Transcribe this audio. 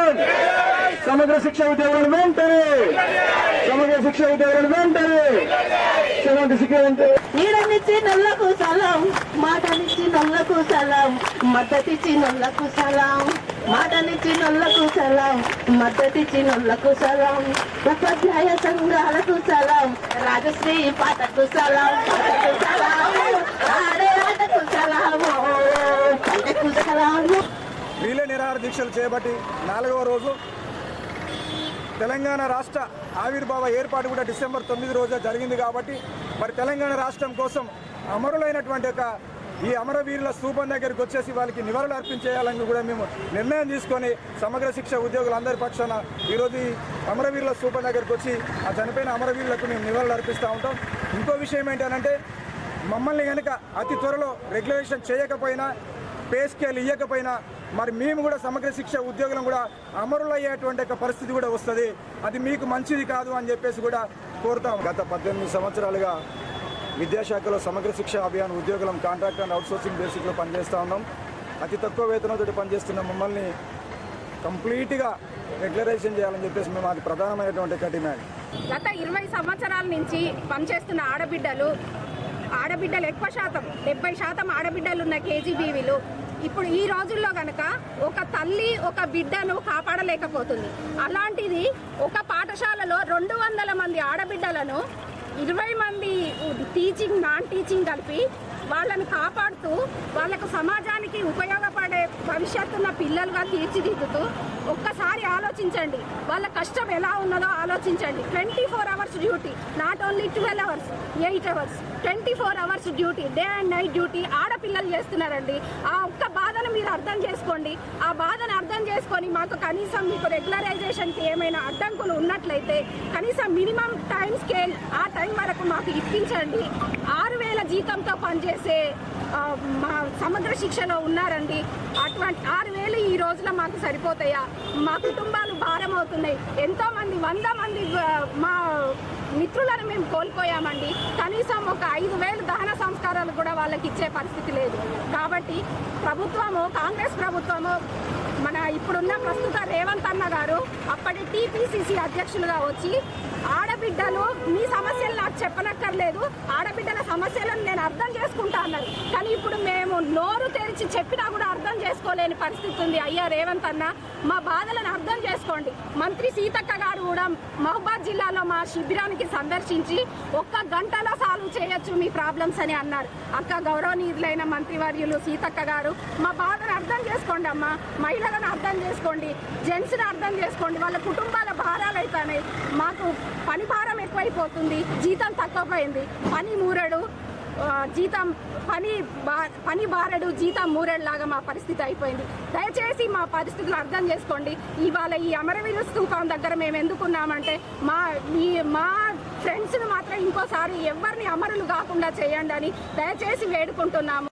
Demand సమగ్ర శిక్ష ఉద్యోగులను వెంటనే సమగ్ర శిక్ష ఉద్యోగులను వెంటనే సమగ్ర శిక్ష నీడనిచ్చి నల్లకు సలాం మాటనిచ్చి నల్లకు సలాం మద్దతిచ్చి నల్లకు సలాం మాటనిచ్చి నల్లకు సలాం మద్దతిచ్చి నల్లకు సలాం ఉపాధ్యాయ సంఘాలకు సలాం రాజశ్రీ పాటకు సలాం ఆడే ఆటకు సలాం పంటకు సలాం. రీలే నిరాహార దీక్షలు చేపట్టి 4వ రోజు తెలంగాణ రాష్ట్ర ఆవిర్భావ ఏర్పాటు కూడా డిసెంబర్ 9 రోజు జరిగింది కాబట్టి మరి తెలంగాణ రాష్ట్రం కోసం అమరులైనటువంటి ఈ అమరవీరుల స్థూపం దగ్గరికి వచ్చేసి వాళ్ళకి నివాళులు అర్పించేయాలని కూడా మేము నిర్ణయం తీసుకొని సమగ్ర శిక్ష ఉద్యోగులందరి పక్షాన ఈరోజు ఈ అమరవీరుల స్థూపం దగ్గరికి వచ్చి ఆ చనిపోయిన అమరవీరులకు మేము నివాళులు అర్పిస్తూ ఉంటాం. ఇంకో విషయం ఏంటంటే మమ్మల్ని కనుక అతి త్వరలో రెగ్యులేషన్ చేయకపోయినా పే స్కేల్ ఇవ్వకపోయినా మరి మేము కూడా సమగ్ర శిక్ష ఉద్యోగులను కూడా అమరులయ్యేటువంటి పరిస్థితి కూడా వస్తుంది. అది మీకు మంచిది కాదు అని చెప్పేసి కూడా కోరుతాం. గత 18 సంవత్సరాలుగా విద్యాశాఖలో సమగ్ర శిక్ష అభియాన్ ఉద్యోగులం కాంట్రాక్ట్ అండ్ అవుట్సోర్సింగ్ బేసిక్లో పనిచేస్తూ ఉన్నాం. అతి తక్కువ వేతనంతో పనిచేస్తున్న మమ్మల్ని కంప్లీట్గా రెగ్యులరైజేషన్ చేయాలని చెప్పేసి మేము అది ప్రధానమైనటువంటి డిమాండ్. గత 20 సంవత్సరాల నుంచి పనిచేస్తున్న ఆడబిడ్డలు ఎక్కువ శాతం 70% ఆడబిడ్డలు ఉన్న కేజీబీవీలు ఇప్పుడు ఈ రోజుల్లో కనుక ఒక తల్లి ఒక బిడ్డను కాపాడలేకపోతుంది. అలాంటిది ఒక పాఠశాలలో 200 మంది ఆడబిడ్డలను 20 మంది టీచింగ్ నాన్ టీచింగ్ కలిపి వాళ్ళని కాపాడుతూ వాళ్ళకు సమాజానికి ఉపయోగపడే భవిష్యత్తున్న పిల్లలుగా తీర్చిదిద్దుతూ ఒక్కసారి ఆలోచించండి. వాళ్ళ కష్టం ఎలా ఉన్నదో ఆలోచించండి. 24 hours duty, not only 12 hours, 8 hours, 24 hours duty, day and night duty ఆడపిల్లలు చేస్తున్నారండి. ఆ ఒక్క బాధను మీరు అర్థం చేసుకోండి. ఆ బాధను అర్థం చేసుకొని మాకు కనీసం మీకు రెగ్యులరైజేషన్కి ఏమైనా అడ్డంకులు ఉన్నట్లయితే కనీసం మినిమం టైం స్కేల్ ఆ టైం వరకు మాకు ఇప్పించండి. 6,000 జీతంతో పనిచేసే మా సమగ్ర శిక్షలో ఉన్నారండి. అటువంటి 6,000 ఈ రోజున మాకు సరిపోతాయా? మా కుటుంబాలు భారం అవుతున్నాయి. ఎంతోమంది 100 మంది మా మిత్రులను మేము కోల్పోయామండి. కనీసం ఒక 5,000 దహన సంస్కారాలు కూడా వాళ్ళకి ఇచ్చే పరిస్థితి లేదు. కాబట్టి ప్రభుత్వము, కాంగ్రెస్ ప్రభుత్వము, మన ఇప్పుడున్న ప్రస్తుత రేవంత్ అన్న గారు అప్పటి టీపీసీసీ అధ్యక్షులుగా వచ్చి ఆడబిడ్డలు మీ సమస్యలు నాకు చెప్పనక్కర్లేదు, ఆడబిడ్డల సమస్యలను నేను అర్థం చేసుకుంటా అన్నారు. కానీ ఇప్పుడు మేము నోరు తెరిచి చెప్పినా కూడా అర్థం చేసుకోలేని పరిస్థితి ఉంది. అయ్యా రేవంత్ అన్న, మా బాధలను అర్థం చేసుకోండి. మంత్రి సీతక్క గారు కూడా మహబూబాద్ జిల్లాలో మా శిబిరానికి సందర్శించి 1 గంటలో సాల్వ్ చేయొచ్చు మీ ప్రాబ్లమ్స్ అని అన్నారు. అక్క, గౌరవనీయులైన మంత్రివర్యులు సీతక్క గారు, మా బాధను అర్థం చేసుకోండి అమ్మ. మహిళలను అర్థం చేసుకోండి, జెంట్స్ని అర్థం చేసుకోండి. వాళ్ళ కుటుంబాల భారాలు అవుతున్నాయి. మాకు పని భారం ఎక్కువైపోతుంది, జీతం తక్కువైంది, పని మూరడు జీతం పని బారడు జీతం మూరేళ్ళలాగా మా పరిస్థితి అయిపోయింది. దయచేసి మా పరిస్థితులు అర్థం చేసుకోండి. ఇవాళ ఈ అమరవీర స్థూపం దగ్గర మేము ఎందుకున్నామంటే మా ఫ్రెండ్స్ను మాత్రం ఇంకోసారి ఎవరిని అమరులు కాకుండా చేయండి అని దయచేసి వేడుకుంటున్నాము.